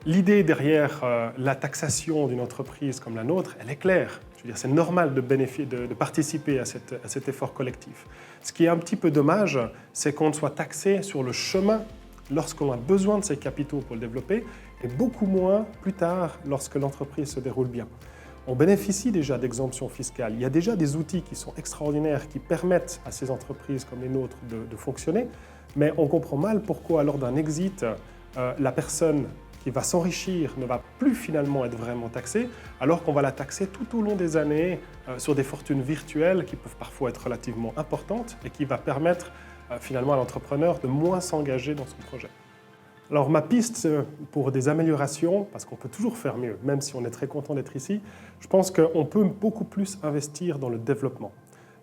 L'idée derrière la taxation d'une entreprise comme la nôtre, elle est claire. Je veux dire, c'est normal de participer à cet effort collectif. Ce qui est un petit peu dommage, c'est qu'on soit taxé sur le chemin lorsqu'on a besoin de ces capitaux pour le développer, et beaucoup moins plus tard lorsque l'entreprise se déroule bien. On bénéficie déjà d'exemptions fiscales. Il y a déjà des outils qui sont extraordinaires, qui permettent à ces entreprises comme les nôtres de fonctionner, mais on comprend mal pourquoi, lors d'un exit, la personne qui va s'enrichir ne va plus finalement être vraiment taxée, alors qu'on va la taxer tout au long des années sur des fortunes virtuelles qui peuvent parfois être relativement importantes et qui va permettre finalement à l'entrepreneur de moins s'engager dans son projet. Alors ma piste pour des améliorations, parce qu'on peut toujours faire mieux, même si on est très content d'être ici, je pense qu'on peut beaucoup plus investir dans le développement.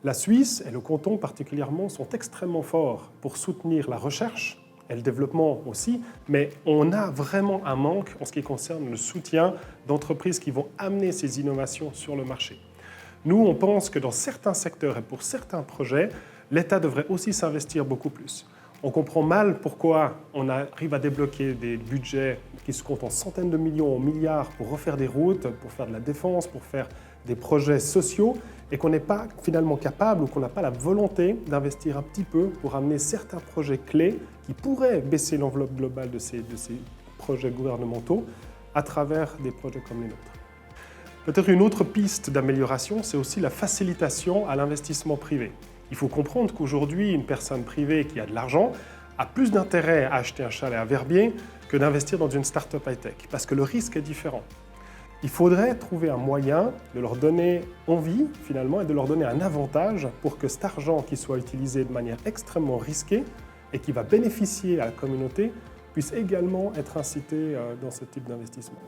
La Suisse et le canton particulièrement sont extrêmement forts pour soutenir la recherche et le développement aussi, mais on a vraiment un manque en ce qui concerne le soutien d'entreprises qui vont amener ces innovations sur le marché. Nous, on pense que dans certains secteurs et pour certains projets, l'État devrait aussi s'investir beaucoup plus. On comprend mal pourquoi on arrive à débloquer des budgets qui se comptent en centaines de millions, en milliards pour refaire des routes, pour faire de la défense, pour faire des projets sociaux et qu'on n'est pas finalement capable ou qu'on n'a pas la volonté d'investir un petit peu pour amener certains projets clés qui pourraient baisser l'enveloppe globale de ces projets gouvernementaux à travers des projets comme les nôtres. Peut-être une autre piste d'amélioration, c'est aussi la facilitation à l'investissement privé. Il faut comprendre qu'aujourd'hui, une personne privée qui a de l'argent a plus d'intérêt à acheter un chalet à Verbier que d'investir dans une start-up high-tech, parce que le risque est différent. Il faudrait trouver un moyen de leur donner envie, finalement, et de leur donner un avantage pour que cet argent qui soit utilisé de manière extrêmement risquée et qui va bénéficier à la communauté puisse également être incité dans ce type d'investissement.